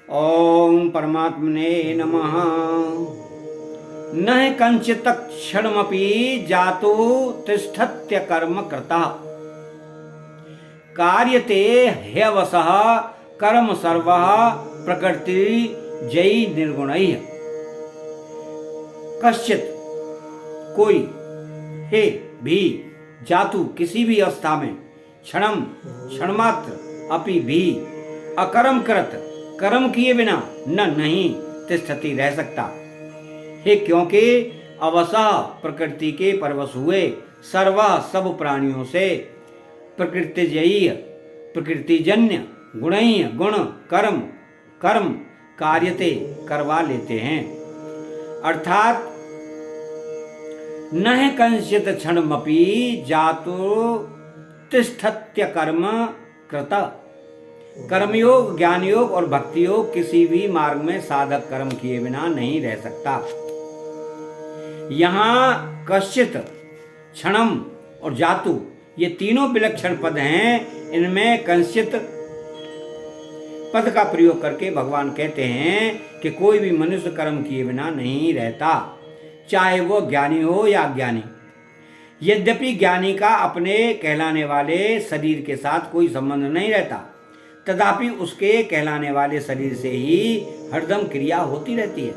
ओम परमात्मने नमः। न कंचित क्षणमपि जातो तिष्ठत्य कर्म कृता कार्यते ह्यवसः कर्म सर्वः प्रकृति जयी निर्गुणैः। कश्चित कोई हे भी जातु किसी भी अवस्था में क्षणम क्षणमात्र अपि भी अकर्म कृत कर्म किए बिना न नहीं तिष्ठति रह सकता है, क्योंकि अवसः प्रकृति के परवश हुए सर्व सब प्राणियों से प्रकृतिजयी प्रकृतिजन्य गुणय गुण कर्म कर्म कार्यते करवा लेते हैं। अर्थात न कंचित क्षणमपि जातो तिष्ठत्य कर्म कृत। कर्मयोग ज्ञान योग और भक्ति योग किसी भी मार्ग में साधक कर्म किए बिना नहीं रह सकता। यहाँ कश्चित क्षणम और जातु ये तीनों विलक्षण पद हैं। इनमें कंचित पद का प्रयोग करके भगवान कहते हैं कि कोई भी मनुष्य कर्म किए बिना नहीं रहता, चाहे वो ज्ञानी हो या अज्ञानी। यद्यपि ज्ञानी का अपने कहलाने वाले शरीर के साथ कोई संबंध नहीं रहता, तथापि उसके कहलाने वाले शरीर से ही हरदम क्रिया होती रहती है।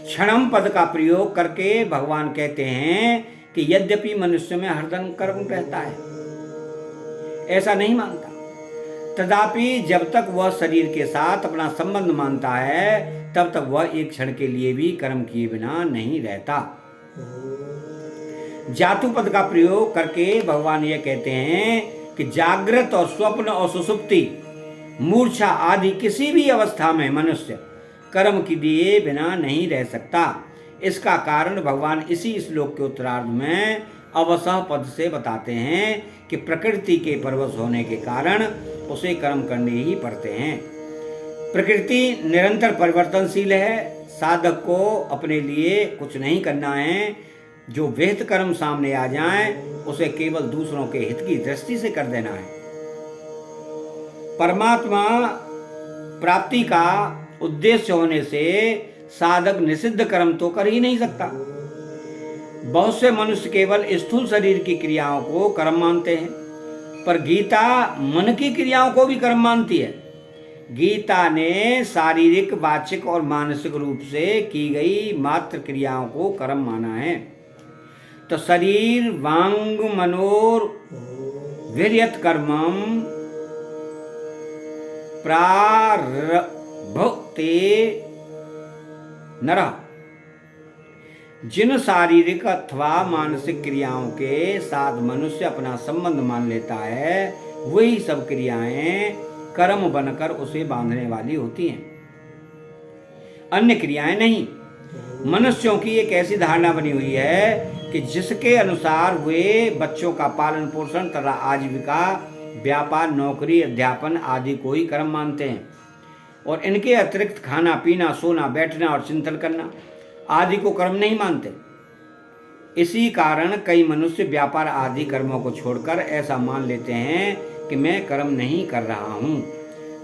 क्षणम पद का प्रयोग करके भगवान कहते हैं कि यद्यपि मनुष्य में हरदम कर्म रहता है, ऐसा नहीं मानता, तथापि जब तक वह शरीर के साथ अपना संबंध मानता है तब तक वह एक क्षण के लिए भी कर्म किए बिना नहीं रहता। जातु पद का प्रयोग करके भगवान यह कहते हैं कि जागृत और स्वप्न और सुषुप्ति मूर्छा आदि किसी भी अवस्था में मनुष्य कर्म किए बिना नहीं रह सकता। इसका कारण भगवान इसी श्लोक के उत्तरार्ध में अवसः पद से बताते हैं कि प्रकृति के परवश होने के कारण उसे कर्म करने ही पड़ते हैं। प्रकृति निरंतर परिवर्तनशील है, साधक को अपने लिए कुछ नहीं करना है। जो विहित कर्म सामने आ जाए उसे केवल दूसरों के हित की दृष्टि से कर देना है। परमात्मा प्राप्ति का उद्देश्य होने से साधक निषिद्ध कर्म तो कर ही नहीं सकता। बहुत से मनुष्य केवल स्थूल शरीर की क्रियाओं को कर्म मानते हैं, पर गीता मन की क्रियाओं को भी कर्म मानती है। गीता ने शारीरिक वाचिक और मानसिक रूप से की गई मात्र क्रियाओं को कर्म माना है। तो शरीर वांग मनोर वीर्यत कर्मम प्रारभते नरः। जिन शारीरिक अथवा मानसिक क्रियाओं के साथ मनुष्य अपना संबंध मान लेता है, वही सब क्रियाएं कर्म बनकर उसे बांधने वाली होती हैं, अन्य क्रियाएं नहीं। मनुष्यों की एक ऐसी धारणा बनी हुई है कि जिसके अनुसार वे बच्चों का पालन पोषण तथा आजीविका व्यापार नौकरी अध्यापन आदि को ही कर्म मानते हैं, और इनके अतिरिक्त खाना पीना सोना बैठना और चिंतन करना आदि को कर्म नहीं मानते। इसी कारण कई मनुष्य व्यापार आदि कर्मों को छोड़कर ऐसा मान लेते हैं कि मैं कर्म नहीं कर रहा हूँ,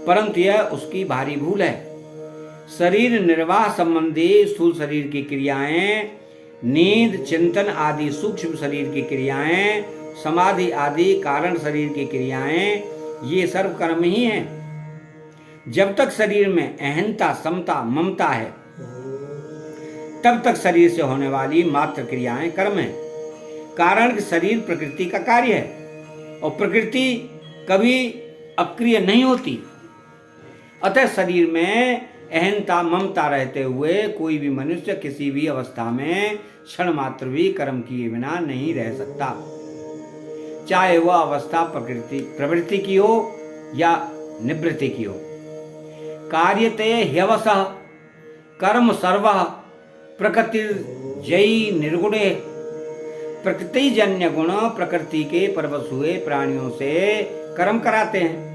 परंतु यह उसकी भारी भूल है। शरीर निर्वाह संबंधी स्थूल शरीर की क्रियाएं, नींद चिंतन आदि सूक्ष्म शरीर की क्रियाएं, समाधि आदि कारण शरीर की क्रियाएं, ये सर्व कर्म ही हैं। जब तक शरीर में अहंता समता ममता है तब तक शरीर से होने वाली मात्र क्रियाएं कर्म है। कारण कि शरीर प्रकृति का कार्य है और प्रकृति कभी अक्रिय नहीं होती। अतः शरीर में अहंता ममता रहते हुए कोई भी मनुष्य किसी भी अवस्था में क्षण मात्र भी कर्म किए बिना नहीं रह सकता, चाहे वह अवस्था प्रवृत्ति की हो या निवृत्ति की हो। कार्यते ह्यवसः कर्म सर्वः प्रकृति जयी निर्गुणे। प्रकृति जन्य गुण प्रकृति के परवश हुए प्राणियों से कर्म कराते हैं।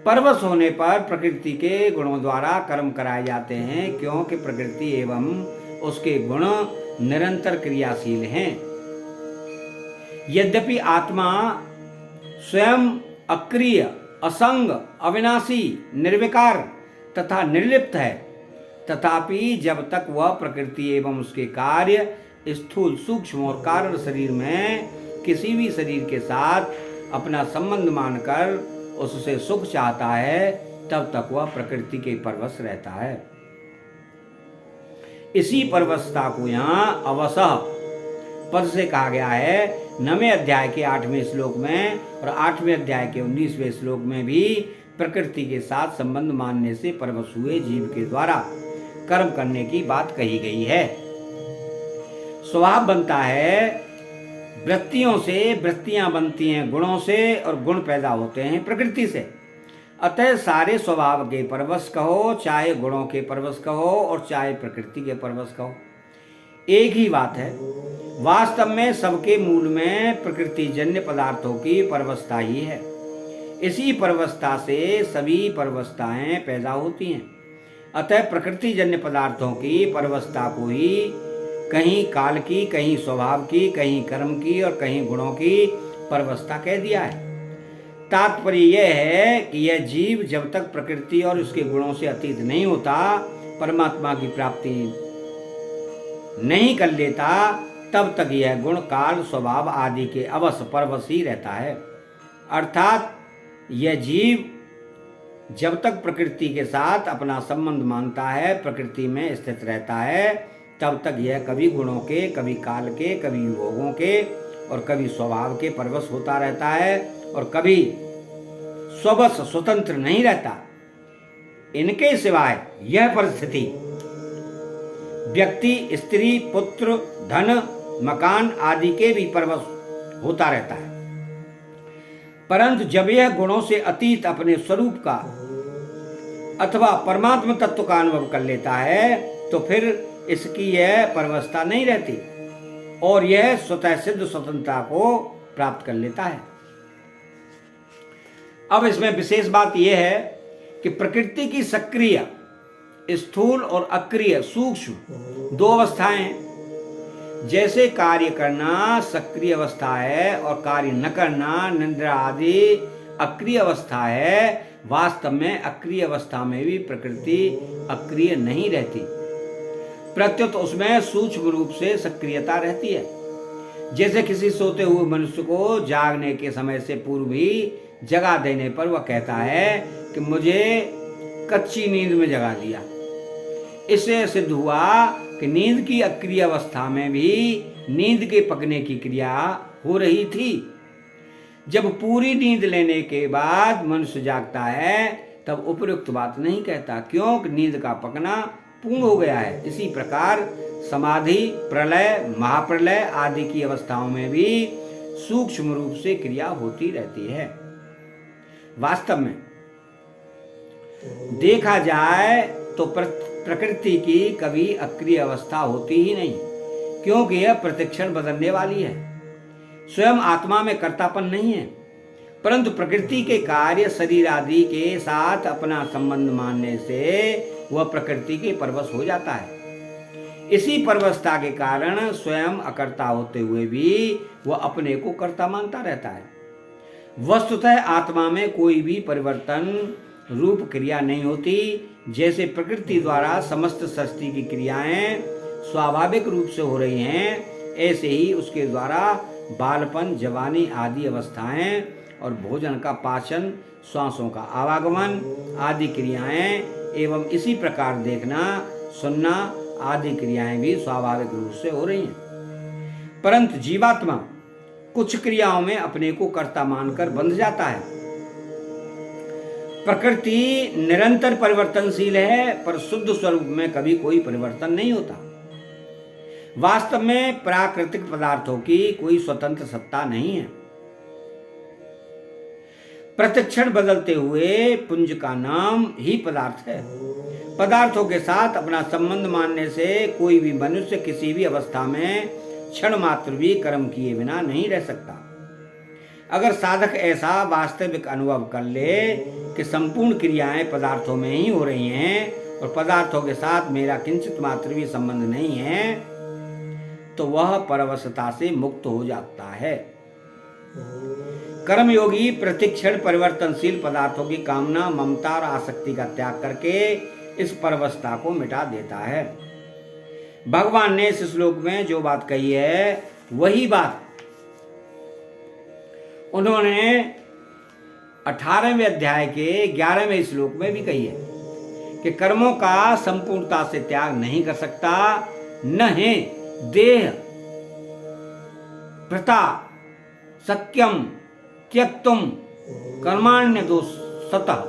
परवश होने पर प्रकृति के गुणों द्वारा कर्म कराए जाते हैं, क्योंकि प्रकृति एवं उसके गुण निरंतर क्रियाशील हैं। यद्यपि आत्मा स्वयं अक्रिय असंग, अविनाशी, निर्विकार तथा निर्लिप्त है। तथापि जब तक वह प्रकृति एवं उसके कार्य स्थूल, सूक्ष्म और कारण शरीर में किसी भी शरीर के साथ अपना संबंध मानकर उससे सुख चाहता है, तब तक वह प्रकृति के परवश रहता है। इसी परवशता को यहाँ अवसह पद से कहा गया है। 9वें अध्याय के 8वें श्लोक में और 8वें अध्याय के 19वें श्लोक में भी प्रकृति के साथ संबंध मानने से परवश हुए जीव के द्वारा कर्म करने की बात कही गई है। स्वभाव बनता है वृत्तियों से, वृत्तियां बनती हैं गुणों से और गुण पैदा होते हैं प्रकृति से। अतः सारे स्वभाव के परवश कहो, चाहे गुणों के परवश कहो और चाहे प्रकृति के परवश कहो, एक ही बात है। वास्तव में सबके मूल में प्रकृति जन्य पदार्थों की परवशता ही है। इसी परवशता से सभी परवशताएं पैदा होती हैं। अतः प्रकृति जन्य पदार्थों की परवशता को ही कहीं काल की, कहीं स्वभाव की, कहीं कर्म की और कहीं गुणों की परवशता कह दिया है। तात्पर्य यह है कि यह जीव जब तक प्रकृति और उसके गुणों से अतीत नहीं होता, परमात्मा की प्राप्ति नहीं कर लेता, तब तक यह गुण, काल, स्वभाव आदि के अवश्य परवश ही रहता है। अर्थात यह जीव जब तक प्रकृति के साथ अपना संबंध मानता है, प्रकृति में स्थित रहता है, तब तक यह कभी गुणों के, कभी काल के, कभी भोगों के और कभी स्वभाव के परवश होता रहता है और कभी स्ववश स्वतंत्र नहीं रहता। इनके सिवाय यह परिस्थिति व्यक्ति, स्त्री, पुत्र, धन, मकान आदि के भी परवश होता रहता है। परंतु जब यह गुणों से अतीत अपने स्वरूप का अथवा परमात्मा तत्व का अनुभव कर लेता है, तो फिर इसकी यह परवशता नहीं रहती और यह स्वतः सिद्ध स्वतंत्रता को प्राप्त कर लेता है। अब इसमें विशेष बात यह है कि प्रकृति की सक्रिय, स्थूल और अक्रिय, सूक्ष्म दो अवस्थाएं हैं। जैसे कार्य करना सक्रिय अवस्था है और कार्य न करना, निद्रा आदि अक्रिय अवस्था है, वास्तव में अक्रिय अवस्था में भी प्रकृति अक्रिय नहीं रहती, प्रत्युत उसमें सूक्ष्म रूप से सक्रियता रहती है। जैसे किसी सोते हुए मनुष्य को जागने के समय से पूर्व ही जगा देने पर वह कहता है कि मुझे कच्ची नींद में जगा दिया। इससे सिद्ध हुआ कि नींद की अक्रिय अवस्था में भी नींद के पकने की क्रिया हो रही थी। जब पूरी नींद लेने के बाद मनुष्य जागता है, तब उपयुक्त बात नहीं कहता, क्योंकि नींद का पकना पूर्ण हो गया है। इसी प्रकार समाधि, प्रलय, महाप्रलय आदि की अवस्थाओं में भी सूक्ष्म रूप से क्रिया होती रहती है। वास्तव में देखा जाए तो प्रकृति की कभी अक्रिय अवस्था होती ही नहीं, क्योंकि यह प्रतिक्षण बदलने वाली है। स्वयं आत्मा में कर्तापन नहीं है, परंतु प्रकृति के कार्य शरीर आदि के साथ अपना संबंध मानने से वह प्रकृति के परवश हो जाता है। इसी परवशता के कारण स्वयं अकर्ता होते हुए भी वह अपने को कर्ता मानता रहता है। वस्तुतः आत्मा में कोई भी परिवर्तन रूप क्रिया नहीं होती। जैसे प्रकृति द्वारा समस्त सृष्टि की क्रियाएं स्वाभाविक रूप से हो रही हैं, ऐसे ही उसके द्वारा बालपन, जवानी आदि अवस्थाएं और भोजन का पाचन, श्वासों का आवागमन आदि क्रियाएं एवं इसी प्रकार देखना, सुनना आदि क्रियाएं भी स्वाभाविक रूप से हो रही हैं। परंतु जीवात्मा कुछ क्रियाओं में अपने को कर्ता मानकर बंध जाता है। प्रकृति निरंतर परिवर्तनशील है, पर शुद्ध स्वरूप में कभी कोई परिवर्तन नहीं होता। वास्तव में प्राकृतिक पदार्थों की कोई स्वतंत्र सत्ता नहीं है। प्रतिक्षण बदलते हुए पुंज का नाम ही पदार्थ है। पदार्थों के साथ अपना संबंध मानने से कोई भी मनुष्य किसी भी अवस्था में क्षण मात्र भी कर्म किए बिना नहीं रह सकता। अगर साधक ऐसा वास्तविक अनुभव कर ले कि संपूर्ण क्रियाएं पदार्थों में ही हो रही हैं और पदार्थों के साथ मेरा किंचित मात्र भी संबंध नहीं है, तो वह परवशता से मुक्त हो जाता है। कर्मयोगी प्रतिक्षण परिवर्तनशील पदार्थों की कामना, ममता और आसक्ति का त्याग करके इस परवस्था को मिटा देता है। भगवान ने इस श्लोक में जो बात कही है वही बात उन्होंने 18वें अध्याय के 11वें श्लोक में भी कही है कि कर्मों का संपूर्णता से त्याग नहीं कर सकता, न है देह प्रता सक्यम त्यक्तुम कर्माण्य दोष सतः।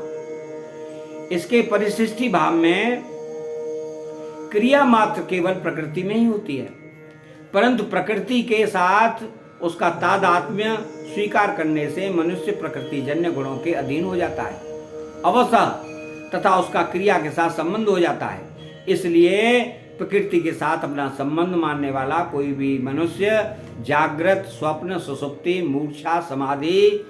इसके परिशिष्टि भाव में क्रिया मात्र केवल प्रकृति में ही होती है, परंतु प्रकृति के साथ उसका तादात्म्य स्वीकार करने से मनुष्य प्रकृति जन्य गुणों के अधीन हो जाता है अवश्य, तथा उसका क्रिया के साथ संबंध हो जाता है। इसलिए प्रकृति के साथ अपना संबंध मानने वाला कोई भी मनुष्य जागृत, स्वप्न, सुषुप्ति, मूर्छा, समाधि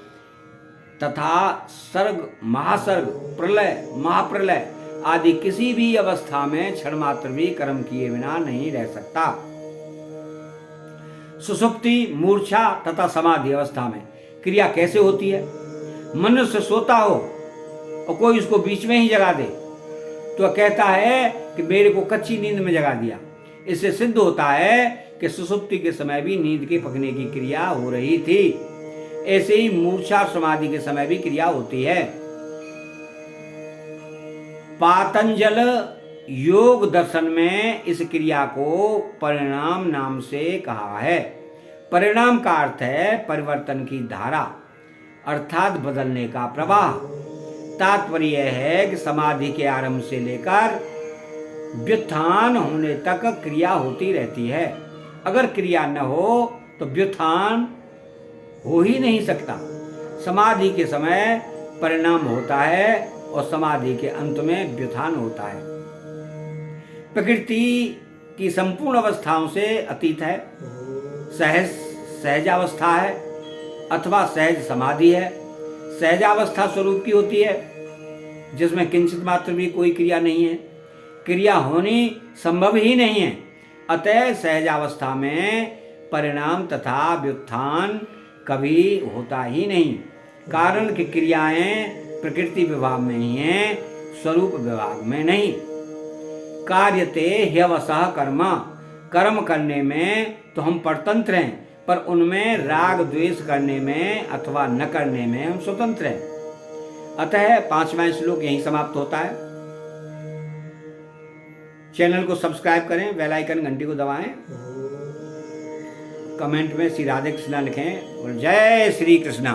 तथा सर्ग, महासर्ग, प्रलय, महाप्रलय आदि किसी भी अवस्था में क्षण मात्र भी कर्म किए बिना नहीं रह सकता। सुषुप्ति, मूर्छा तथा समाधि अवस्था में क्रिया कैसे होती है? मनुष्य सोता हो और कोई उसको बीच में ही जगा दे तो कहता है कि मेरे को कच्ची नींद में जगा दिया। इससे सिद्ध होता है कि सुषुप्ति के समय भी नींद के पकने की क्रिया हो रही थी। ऐसे ही मूर्छा समाधि के समय भी क्रिया होती है। पातंजल योग दर्शन में इस क्रिया को परिणाम नाम से कहा है। परिणाम का अर्थ है परिवर्तन की धारा, अर्थात बदलने का प्रवाह। तात्पर्य यह है कि समाधि के आरंभ से लेकर व्युत्थान होने तक क्रिया होती रहती है। अगर क्रिया न हो तो व्युत्थान हो ही नहीं सकता। समाधि के समय परिणाम होता है और समाधि के अंत में व्युत्थान होता है। प्रकृति की संपूर्ण अवस्थाओं से अतीत है, सहजावस्था है अथवा सहज समाधि है। सहजावस्था स्वरूप की होती है जिसमें किंचित मात्र भी कोई क्रिया नहीं है, क्रिया होनी संभव ही नहीं है। अतः सहजावस्था में परिणाम तथा व्युत्थान कभी होता ही नहीं, कारण कि क्रियाएं प्रकृति विभाग में ही हैं, स्वरूप विभाग में नहीं। कार्यते ह्यवसः कर्म, कर्म करने में तो हम परतंत्र हैं, पर उनमें राग द्वेष करने में अथवा न करने में हम स्वतंत्र हैं। अतः 5वां श्लोक यहीं समाप्त होता है। चैनल को सब्सक्राइब करें, बेल आइकन घंटी को दबाएं, कमेंट में श्री राधे कृष्णा लिखें और जय श्री कृष्णा।